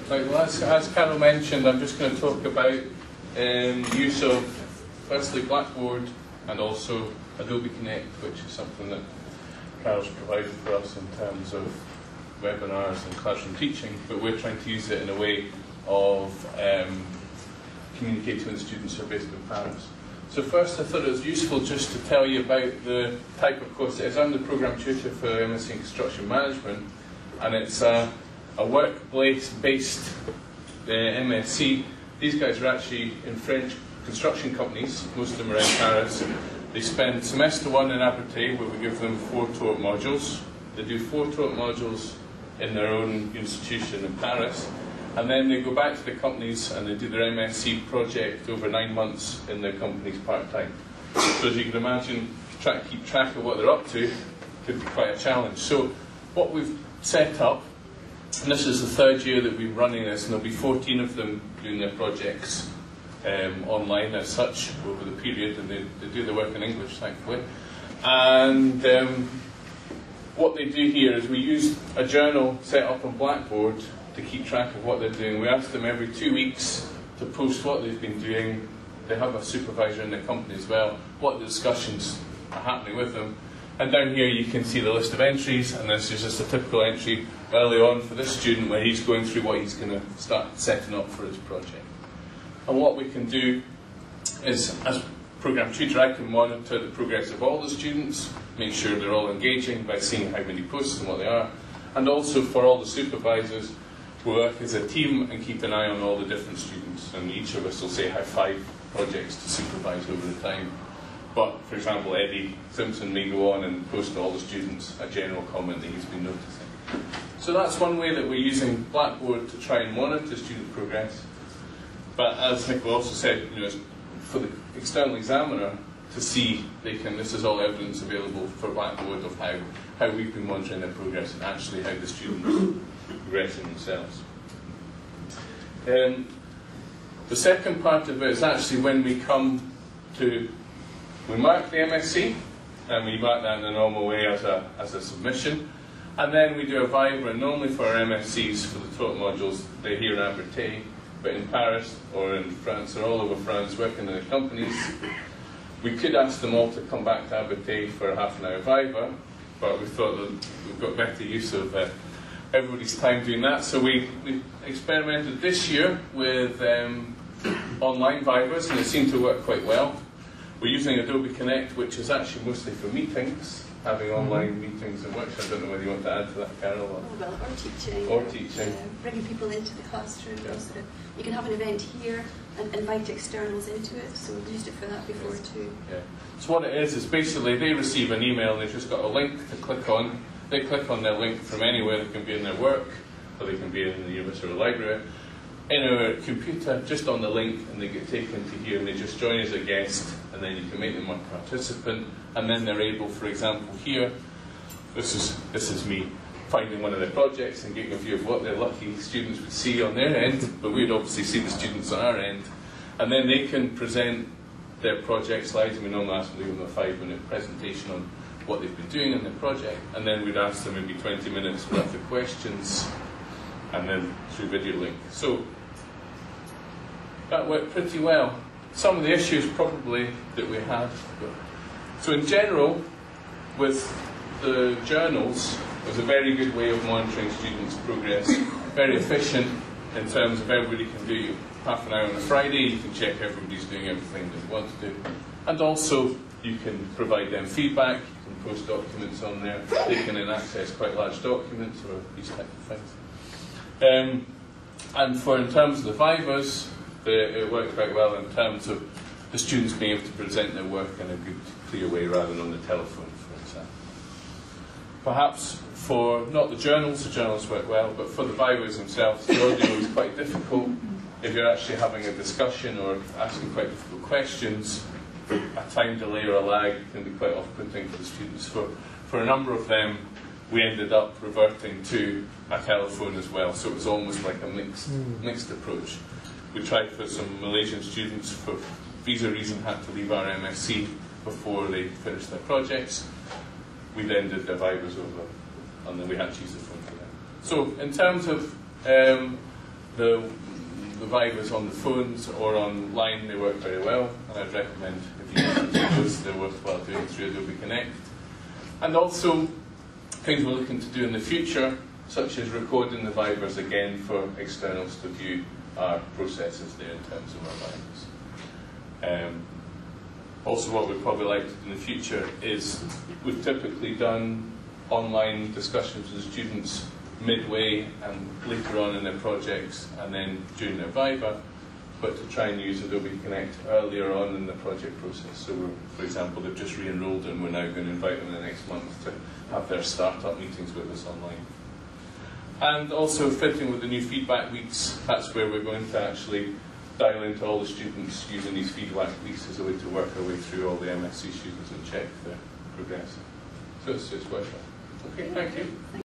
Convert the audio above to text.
Right, well, as Carol mentioned, I'm just going to talk about use of, firstly, Blackboard and also Adobe Connect, which is something that Carol's provided for us in terms of webinars and classroom teaching, but we're trying to use it in a way of communicating with students who are based in Paris. So first, I thought it was useful just to tell you about the type of course it is. I'm the Programme Tutor for MSc in Construction Management, and it's a workplace-based MSc. These guys are actually in French construction companies. Most of them are in Paris. They spend semester 1 in Abertay, where we give them 4 taught modules. They do 4 taught modules in their own institution in Paris, and then they go back to the companies and they do their MSc project over 9 months in their companies part-time. So as you can imagine, trying to keep track of what they're up to could be quite a challenge. So what we've set up, and this is the 3rd year that we've been running this, and there'll be 14 of them doing their projects online as such over the period, and they do their work in English, thankfully. And what they do here is we use a journal set up on Blackboard to keep track of what they're doing. We ask them every 2 weeks to post what they've been doing. They have a supervisor in their company as well, what the discussions are happening with them. And down here you can see the list of entries, and this is just a typical entry early on for this student where he's going through what he's going to start setting up for his project. And what we can do is, as Programme Tutor, I can monitor the progress of all the students, make sure they're all engaging by seeing how many posts and what they are, and also for all the supervisors, we work as a team and keep an eye on all the different students, and each of us will say have 5 projects to supervise over the time. But, for example, Eddie Simpson may go on and post to all the students a general comment that he's been noticing. So that's one way that we're using Blackboard to try and monitor student progress. But as Nicola also said, for the external examiner to see, this is all evidence available for Blackboard of how we've been monitoring their progress and actually how the students are progressing themselves. The second part of it is actually when we come to, we mark the MSc, and we mark that in the normal way as a submission, and then we do a viva, and normally for our MScs, for the taught modules, they're here in Abertay, but in Paris or in France or all over France working in the companies. We could ask them all to come back to Abertay for a half-an-hour viva, but we thought that we've got better use of everybody's time doing that. So we experimented this year with online vivas, and it seemed to work quite well. We're using Adobe Connect, which is actually mostly for meetings, having online meetings and workshops. I don't know whether you want to add to that, Carol. Or teaching. Or teaching. Bringing people into the classroom. Yeah. So you can have an event here and invite externals into it. So we've used it for that before too. Yeah. So what it is basically they receive an email and they've just got a link to click on. They click on their link from anywhere. They can be in their work, or they can be in the university or library. In our computer, just on the link, and they get taken to here, and they just join as a guest, and then you can make them a participant, and then they're able, for example, here, this is me finding one of their projects and getting a view of what their lucky students would see on their end, but we'd obviously see the students on our end, and then they can present their project slides, and we normally ask them to give them a 5-minute presentation on what they've been doing in their project, and then we'd ask them maybe 20 minutes worth of questions, and then through video link. So that worked pretty well. Some of the issues probably that we had. So in general, with the journals, it was a very good way of monitoring students' progress. Very efficient in terms of everybody can do half an hour on a Friday, you can check everybody's doing everything they want to do. And also, you can provide them feedback, you can post documents on there, they can then access quite large documents or these types of things. And in terms of the vivas, it worked quite well in terms of the students being able to present their work in a good, clear way rather than on the telephone, for example. Perhaps for, not the journals work well, but for the vivas themselves, the audio is quite difficult. If you're actually having a discussion or asking quite difficult questions, a time delay or a lag can be quite off-putting for the students. For a number of them, we ended up reverting to a telephone as well, so it was almost like a mixed approach. We tried for some Malaysian students for visa reason had to leave our MSc before they finished their projects. We then did their vivas over, and then we had to use the phone for them. So in terms of The vivas on the phones or online, they work very well, and I'd recommend if you use those, they're worthwhile doing through Adobe Connect. And also things we're looking to do in the future, such as recording the vivas again for externals to view our processes there in terms of our vivas. Also, what we'd probably like to do in the future is we've typically done online discussions with students midway and later on in their projects and then during their viva, but to try and use Adobe Connect earlier on in the project process. So, for example, they've just re-enrolled and we're now going to invite them in the next month to have their startup meetings with us online. And also fitting with the new feedback weeks, that's where we're going to actually dial into all the students using these feedback weeks as a way to work our way through all the MSc students and check their progress. So it's worthwhile. Okay, thank you.